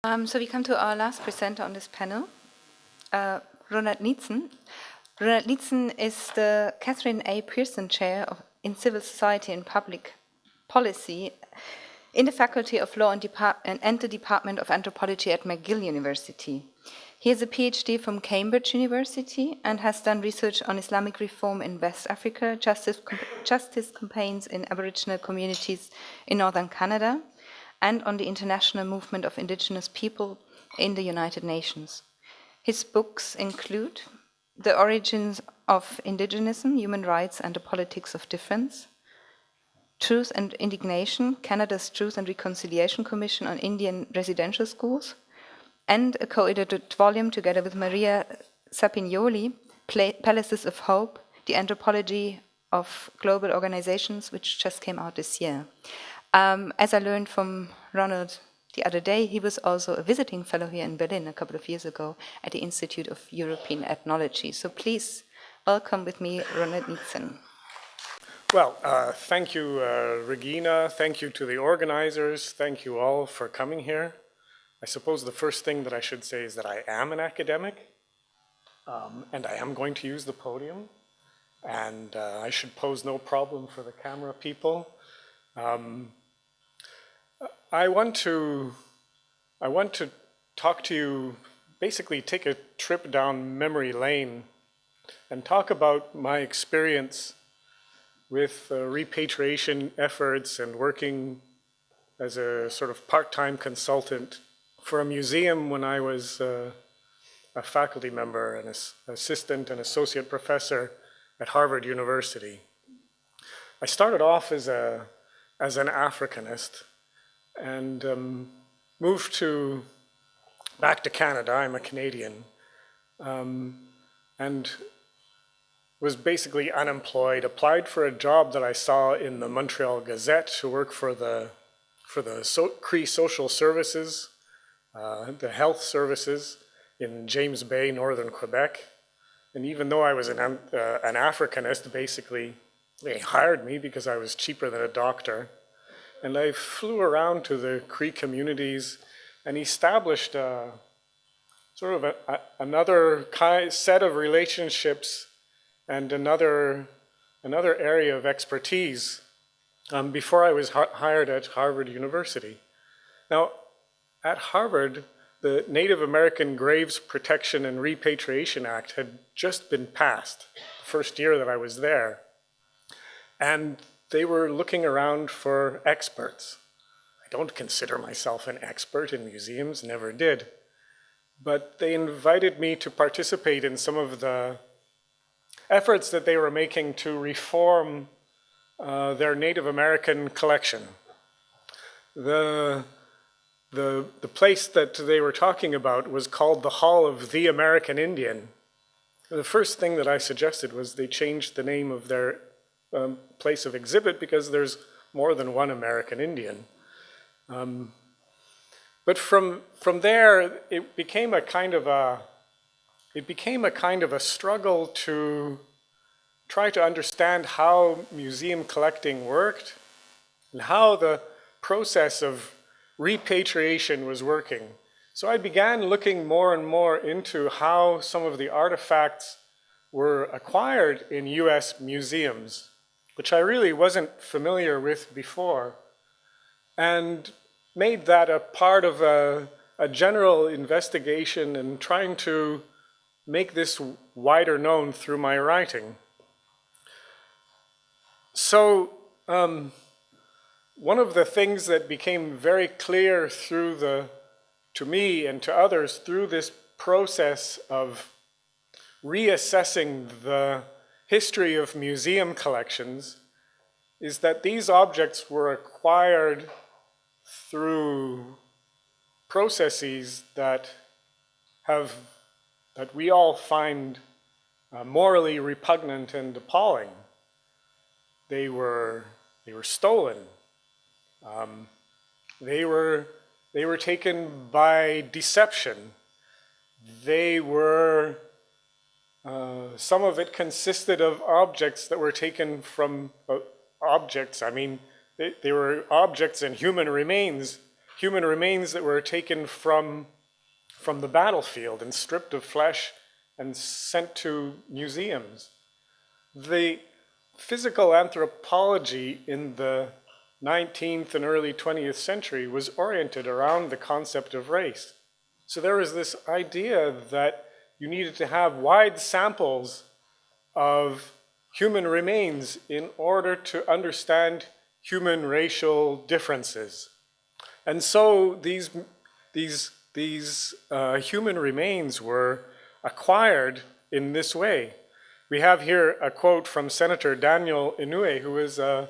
So we come to our last presenter on this panel, Ronald Niezen. Ronald Niezen is the Catherine A. Pearson Chair in Civil Society and Public Policy in the Faculty of Law and the Department of Anthropology at McGill University. He has a PhD from Cambridge University and has done research on Islamic reform in West Africa, justice campaigns in Aboriginal communities in northern Canada, and on the international movement of indigenous people in the United Nations. His books include The Origins of Indigenism, Human Rights and the Politics of Difference, Truth and Indignation, Canada's Truth and Reconciliation Commission on Indian Residential Schools, and a co-edited volume together with Maria Sapignoli, Palaces of Hope, The Anthropology of Global Organizations, which just came out this year. As I learned from Ronald the other day, he was also a visiting fellow here in Berlin a couple of years ago at the Institute of European Ethnology. So please welcome with me Ronald Niezen. Well, thank you, Regina. Thank you to the organizers. Thank you all for coming here. I suppose the first thing that I should say is that I am an academic, and I am going to use the podium, and I should pose no problem for the camera people. I want to talk to you, basically take a trip down memory lane and talk about my experience with repatriation efforts and working as a sort of part-time consultant for a museum when I was a faculty member and assistant and associate professor at Harvard University. I started off as an Africanist and moved back to Canada. I'm a Canadian, and was basically unemployed, applied for a job that I saw in the Montreal Gazette to work for the Cree Social Services, the health services in James Bay, northern Quebec. And even though I was an Africanist, basically, they hired me because I was cheaper than a doctor. And I flew around to the Cree communities and established sort of another set of relationships and another area of expertise before I was hired at Harvard University. Now, at Harvard, the Native American Graves Protection and Repatriation Act had just been passed the first year that I was there. And they were looking around for experts. I don't consider myself an expert in museums, never did. But they invited me to participate in some of the efforts that they were making to reform their Native American collection. The place that they were talking about was called the Hall of the American Indian. The first thing that I suggested was they changed the name of their place of exhibit because there's more than one American Indian. But from there, it became a kind of a struggle to try to understand how museum collecting worked and how the process of repatriation was working. So I began looking more and more into how some of the artifacts were acquired in US museums, which I really wasn't familiar with before, and made that a part of a general investigation and trying to make this wider known through my writing. So one of the things that became very clear to me and to others through this process of reassessing the history of museum collections is that these objects were acquired through processes that we all find morally repugnant and appalling. They were stolen. They were taken by deception. They were some of it consisted of objects that were taken from objects. I mean, they were objects and human remains human remains that were taken from the battlefield and stripped of flesh and sent to museums. The physical anthropology in the 19th and early 20th century was oriented around the concept of race. So there was this idea that you needed to have wide samples of human remains in order to understand human racial differences. And so these human remains were acquired in this way. We have here a quote from Senator Daniel Inouye, who is a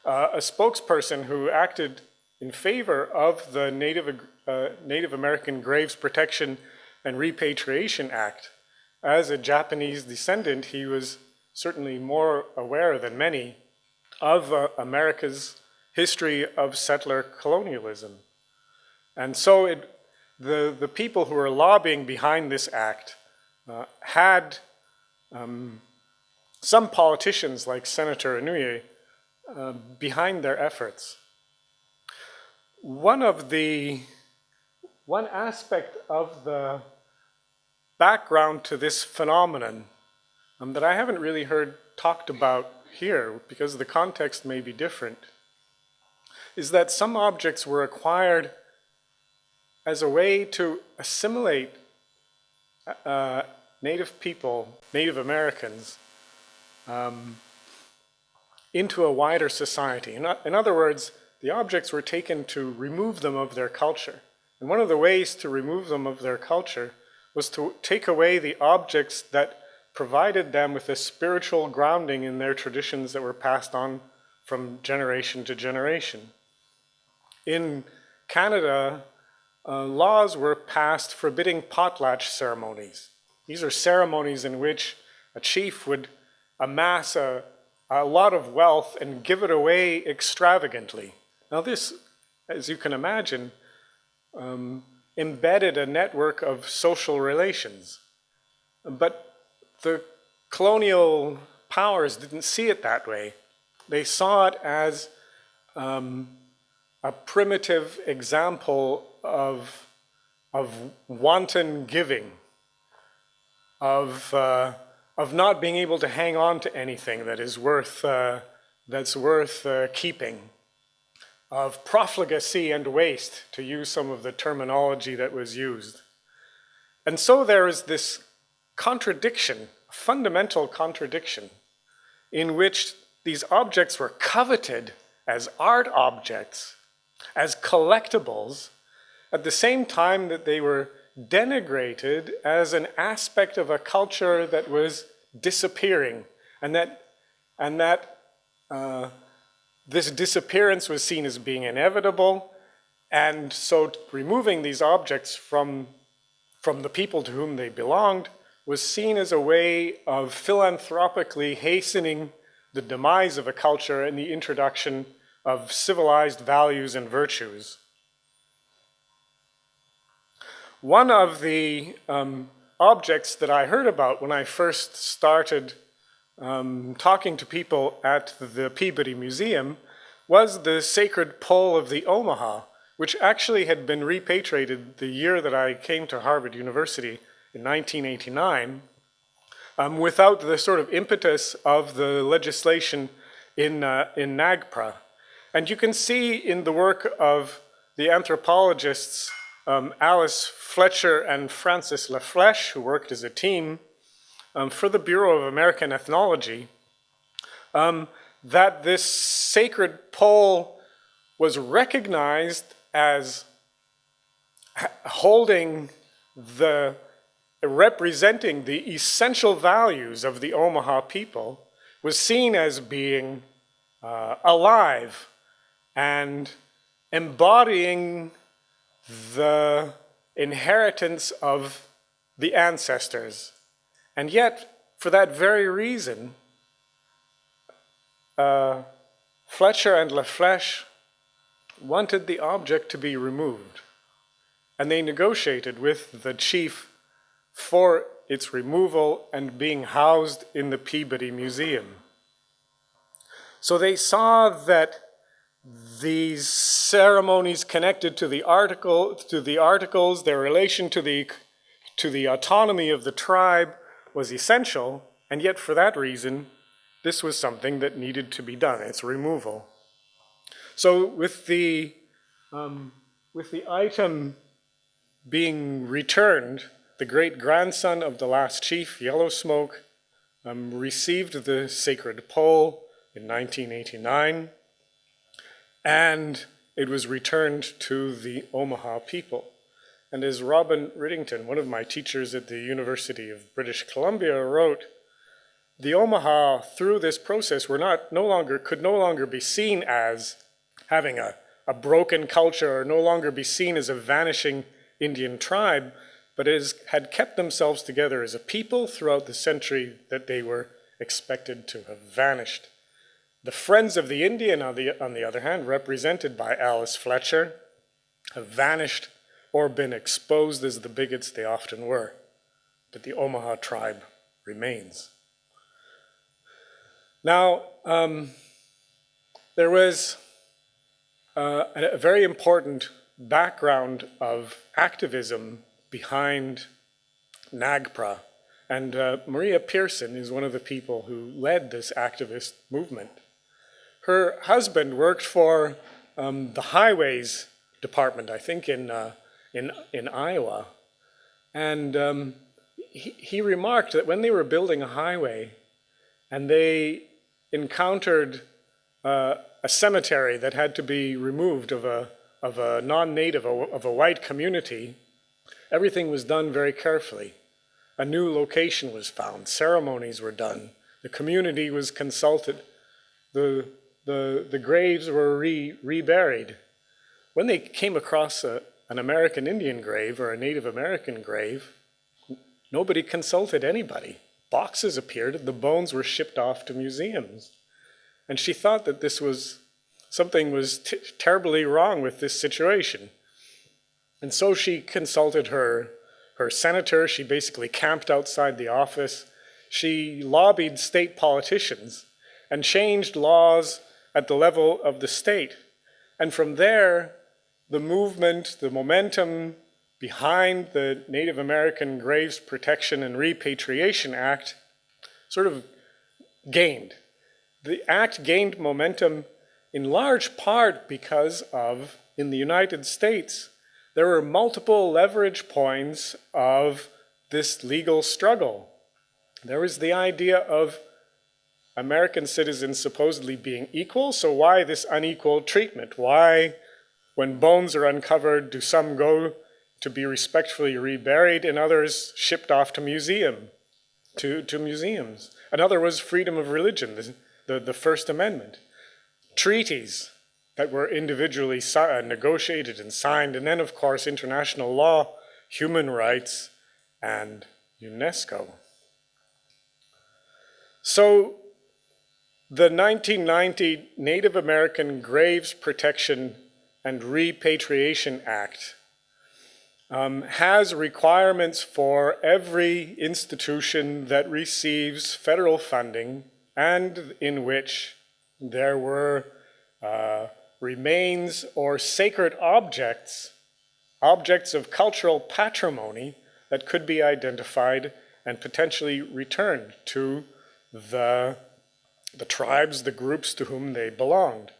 spokesperson who acted in favor of the Native American Graves Protection and Repatriation Act. As a Japanese descendant, he was certainly more aware than many of America's history of settler colonialism. And so the people who were lobbying behind this act had some politicians like Senator Inouye behind their efforts. One aspect of the background to this phenomenon that I haven't really heard talked about here, because the context may be different, is that some objects were acquired as a way to assimilate Native people, Native Americans, into a wider society. In other words, the objects were taken to remove them of their culture. And one of the ways to remove them of their culture was to take away the objects that provided them with a spiritual grounding in their traditions that were passed on from generation to generation. In Canada, laws were passed forbidding potlatch ceremonies. These are ceremonies in which a chief would amass a lot of wealth and give it away extravagantly. Now this, as you can imagine, embedded a network of social relations. But the colonial powers didn't see it that way. They saw it as a primitive example of wanton giving, of not being able to hang on to anything that is worth keeping, of profligacy and waste, to use some of the terminology that was used. And so there is this contradiction, fundamental contradiction, in which these objects were coveted as art objects, as collectibles, at the same time that they were denigrated as an aspect of a culture that was disappearing, and that this disappearance was seen as being inevitable, and so removing these objects from the people to whom they belonged was seen as a way of philanthropically hastening the demise of a culture and the introduction of civilized values and virtues. One of the objects that I heard about when I first started talking to people at the Peabody Museum was the sacred pole of the Omaha, which actually had been repatriated the year that I came to Harvard University in 1989, without the sort of impetus of the legislation in NAGPRA. And you can see in the work of the anthropologists Alice Fletcher and Francis LaFlèche, who worked as a team for the Bureau of American Ethnology, that this sacred pole was recognized as representing the essential values of the Omaha people, was seen as being alive and embodying the inheritance of the ancestors. And yet, for that very reason, Fletcher and LaFlèche wanted the object to be removed. And they negotiated with the chief for its removal and being housed in the Peabody Museum. So they saw that these ceremonies connected to the articles, their relation to the autonomy of the tribe was essential, and yet for that reason, this was something that needed to be done, its removal. So with the item being returned, the great-grandson of the last chief, Yellow Smoke, received the sacred pole in 1989, and it was returned to the Omaha people. And as Robin Riddington, one of my teachers at the University of British Columbia, wrote, the Omaha, through this process, could no longer be seen as having a broken culture, or no longer be seen as a vanishing Indian tribe, but had kept themselves together as a people throughout the century that they were expected to have vanished. The Friends of the Indian, on the other hand, represented by Alice Fletcher, have vanished or been exposed as the bigots they often were. But the Omaha tribe remains. Now, there was a very important background of activism behind NAGPRA. And Maria Pearson is one of the people who led this activist movement. Her husband worked for the highways department, I think in Iowa. And he remarked that when they were building a highway and they encountered a cemetery that had to be removed of a non-native, of a white community, everything was done very carefully. A new location was found, ceremonies were done, the community was consulted, the graves were reburied. When they came across an American Indian grave or a Native American grave, nobody consulted anybody. Boxes appeared, the bones were shipped off to museums. And she thought that something was terribly wrong with this situation. And so she consulted her senator. She basically camped outside the office. She lobbied state politicians and changed laws at the level of the state. And from there, the movement, the momentum behind the Native American Graves Protection and Repatriation Act sort of gained. The act gained momentum in large part because of, in the United States, there were multiple leverage points of this legal struggle. There was the idea of American citizens supposedly being equal, so why this unequal treatment? Why, when bones are uncovered, do some go to be respectfully reburied and others shipped off to museums? Another was freedom of religion, the First Amendment. Treaties that were individually negotiated and signed, and then, of course, international law, human rights, and UNESCO. So the 1990 Native American Graves Protection and Repatriation Act has requirements for every institution that receives federal funding and in which there were remains or sacred objects of cultural patrimony that could be identified and potentially returned to the tribes, the groups to whom they belonged.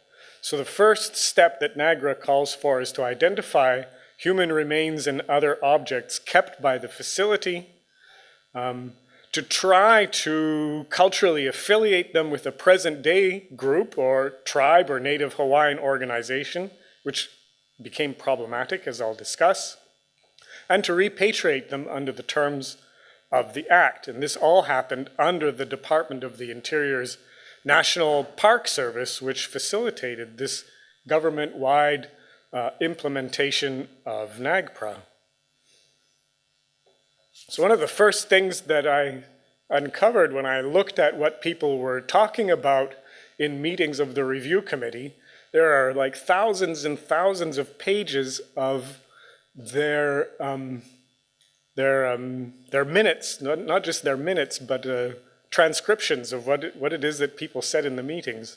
So the first step that NAGRA calls for is to identify human remains and other objects kept by the facility, to try to culturally affiliate them with a present-day group or tribe or Native Hawaiian organization, which became problematic, as I'll discuss, and to repatriate them under the terms of the Act. And this all happened under the Department of the Interior's National Park Service, which facilitated this government-wide implementation of NAGPRA. So one of the first things that I uncovered when I looked at what people were talking about in meetings of the review committee, there are like thousands and thousands of pages of their minutes, not just their minutes, but transcriptions of what it is that people said in the meetings.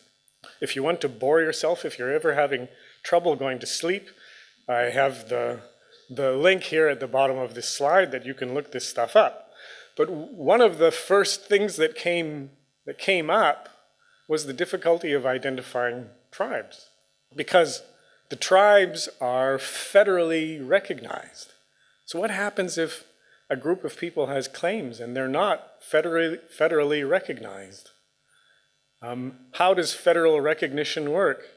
If you want to bore yourself, if you're ever having trouble going to sleep, I have the link here at the bottom of this slide that you can look this stuff up. But one of the first things that came up was the difficulty of identifying tribes, because the tribes are federally recognized. So what happens if a group of people has claims and they're not federally recognized? How does federal recognition work?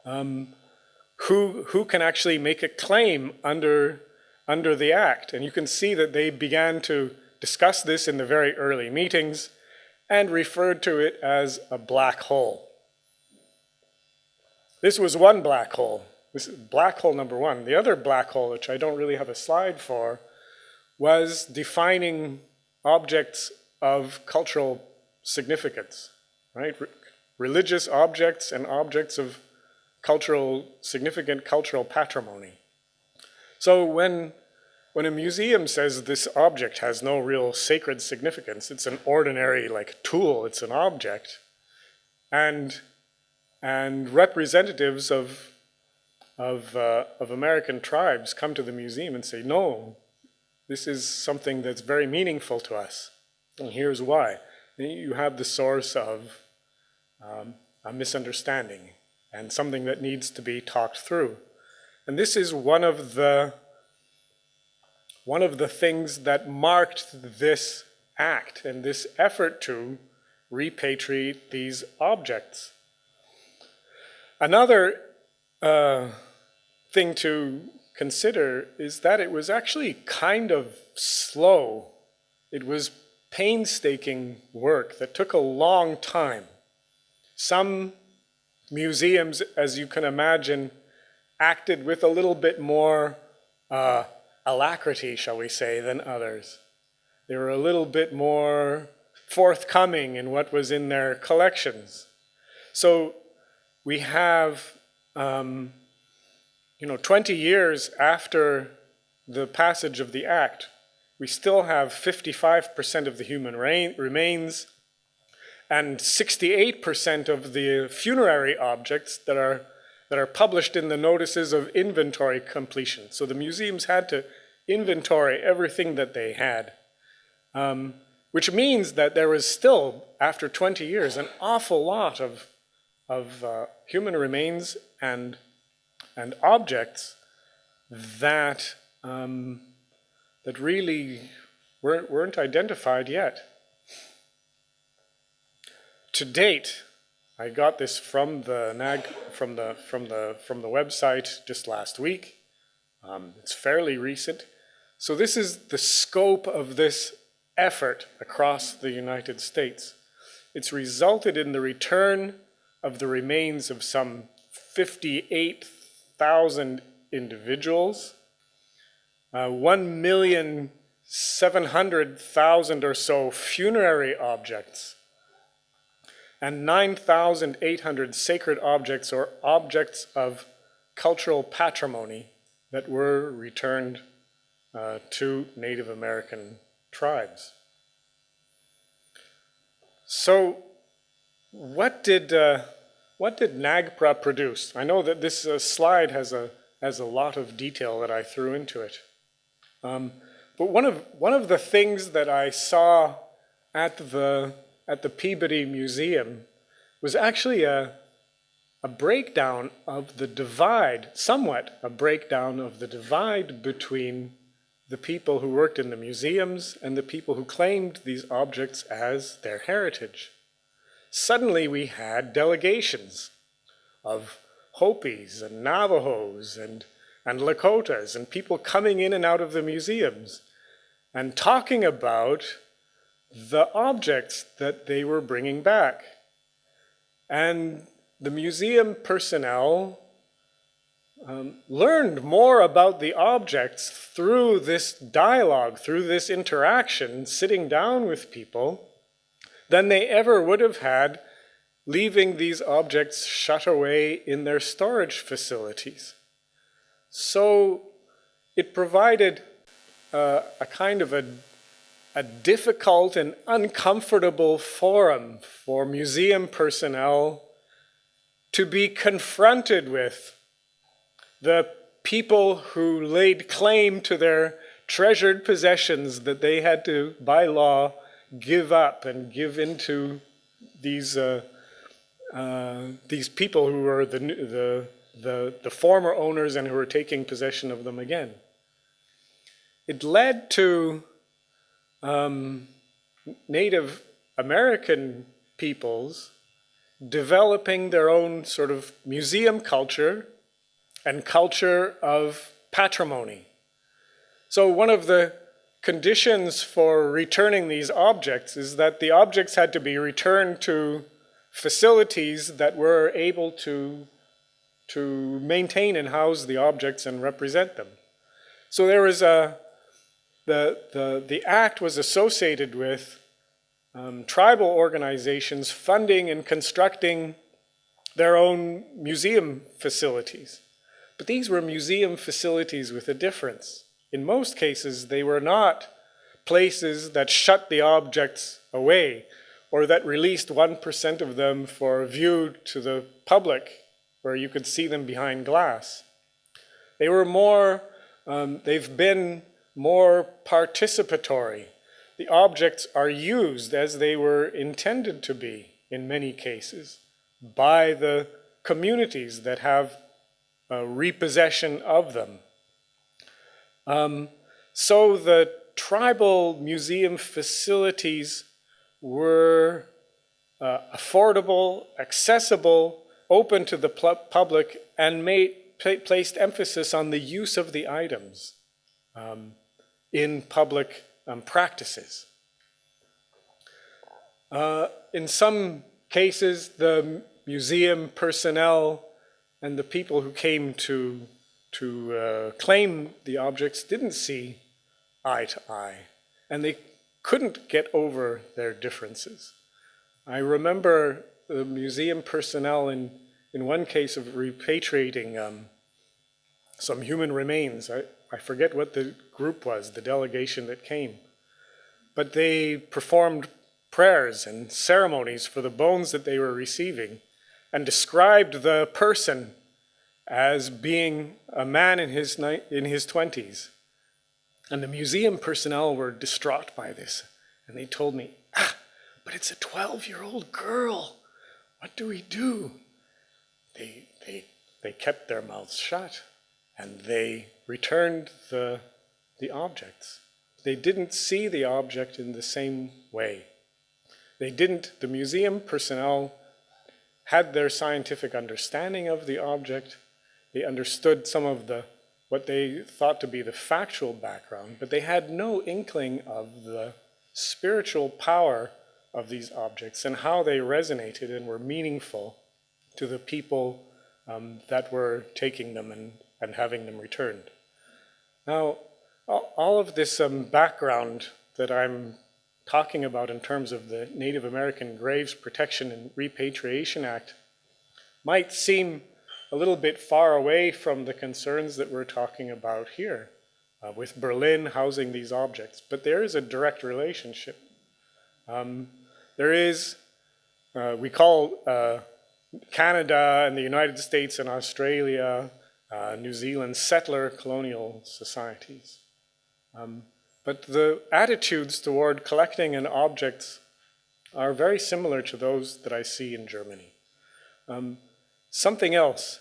Who can actually make a claim under the Act? And you can see that they began to discuss this in the very early meetings and referred to it as a black hole. This was one black hole. This is black hole number one. The other black hole, which I don't really have a slide for, was defining objects of cultural significance, right? Religious objects and objects of significant cultural patrimony. So when a museum says this object has no real sacred significance, it's an ordinary tool, it's an object, and representatives of American tribes come to the museum and say, no, this is something that's very meaningful to us, and here's why. You have the source of a misunderstanding and something that needs to be talked through. And this is one of the things that marked this act and this effort to repatriate these objects. Another thing to consider is that it was actually kind of slow. It was painstaking work that took a long time. Some museums, as you can imagine, acted with a little bit more alacrity, shall we say, than others. They were a little bit more forthcoming in what was in their collections. So we have 20 years after the passage of the Act, we still have 55% of the human remains and 68% of the funerary objects that are published in the notices of inventory completion. So the museums had to inventory everything that they had, which means that there was still, after 20 years, an awful lot of human remains and objects that really weren't identified yet. To date, I got this from the NAG from the website just last week. It's fairly recent. So this is the scope of this effort across the United States. It's resulted in the return of the remains of some 58,000 individuals, 1,700,000 or so funerary objects, and 9,800 sacred objects or objects of cultural patrimony that were returned to Native American tribes. So what did NAGPRA produce? I know that this slide has a lot of detail that I threw into it. But one of the things that I saw at the Peabody Museum was actually a breakdown of the divide, somewhat a breakdown of the divide between the people who worked in the museums and the people who claimed these objects as their heritage. Suddenly we had delegations of Hopis and Navajos and Lakotas and people coming in and out of the museums and talking about the objects that they were bringing back. And the museum personnel learned more about the objects through this dialogue, through this interaction, sitting down with people, than they ever would have had leaving these objects shut away in their storage facilities. So it provided a kind of a difficult and uncomfortable forum for museum personnel to be confronted with the people who laid claim to their treasured possessions that they had to, by law, give up and give into these people who were the former owners and who were taking possession of them again. It led to Native American peoples developing their own sort of museum culture and culture of patrimony. So one of the conditions for returning these objects is that the objects had to be returned to facilities that were able to maintain and house the objects and represent them. So there was the act was associated with tribal organizations funding and constructing their own museum facilities. But these were museum facilities with a difference. In most cases, they were not places that shut the objects away or that released 1% of them for view to the public where you could see them behind glass. They were more, they've been more participatory. The objects are used as they were intended to be in many cases by the communities that have repossession of them. So the tribal museum facilities were affordable, accessible, open to the public, and placed emphasis on the use of the items in public practices. In some cases, the museum personnel and the people who came to claim the objects didn't see eye to eye, and they couldn't get over their differences. I remember the museum personnel in one case of repatriating some human remains. I forget what the group was, the delegation that came, but they performed prayers and ceremonies for the bones that they were receiving and described the person as being a man in his 20s. And the museum personnel were distraught by this. And they told me, but it's a 12-year-old girl. What do we do? They kept their mouths shut and they returned the objects. They didn't see the object in the same way. The museum personnel had their scientific understanding of the object. They understood some of what they thought to be the factual background, but they had no inkling of the spiritual power of these objects and how they resonated and were meaningful to the people that were taking them and having them returned. Now, all of this background that I'm talking about in terms of the Native American Graves Protection and Repatriation Act might seem a little bit far away from the concerns that we're talking about here, with Berlin housing these objects. But there is a direct relationship. There is, we call Canada and the United States and Australia, New Zealand, settler colonial societies. But the attitudes toward collecting and objects are very similar to those that I see in Germany. Something else.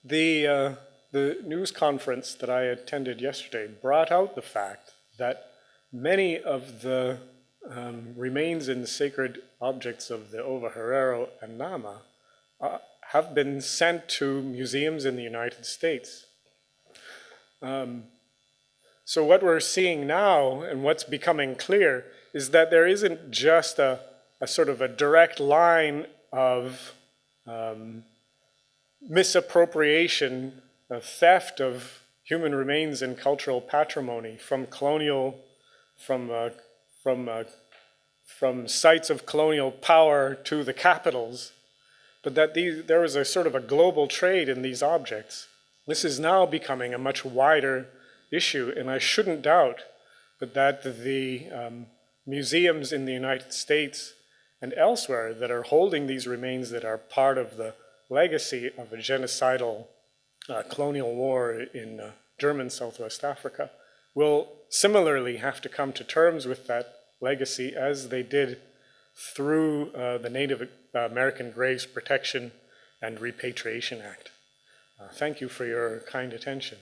The news conference that I attended yesterday brought out the fact that many of the remains in the sacred objects of the Ova Herero and Nama have been sent to museums in the United States. So what we're seeing now and what's becoming clear is that there isn't just a sort of a direct line of misappropriation, of theft of human remains and cultural patrimony from colonial, from sites of colonial power to the capitals, but that there was a sort of a global trade in these objects. This is now becoming a much wider issue, and I shouldn't doubt but that the museums in the United States and elsewhere that are holding these remains that are part of the legacy of a genocidal colonial war in German Southwest Africa will similarly have to come to terms with that legacy as they did through the Native American Graves Protection and Repatriation Act. Thank you for your kind attention.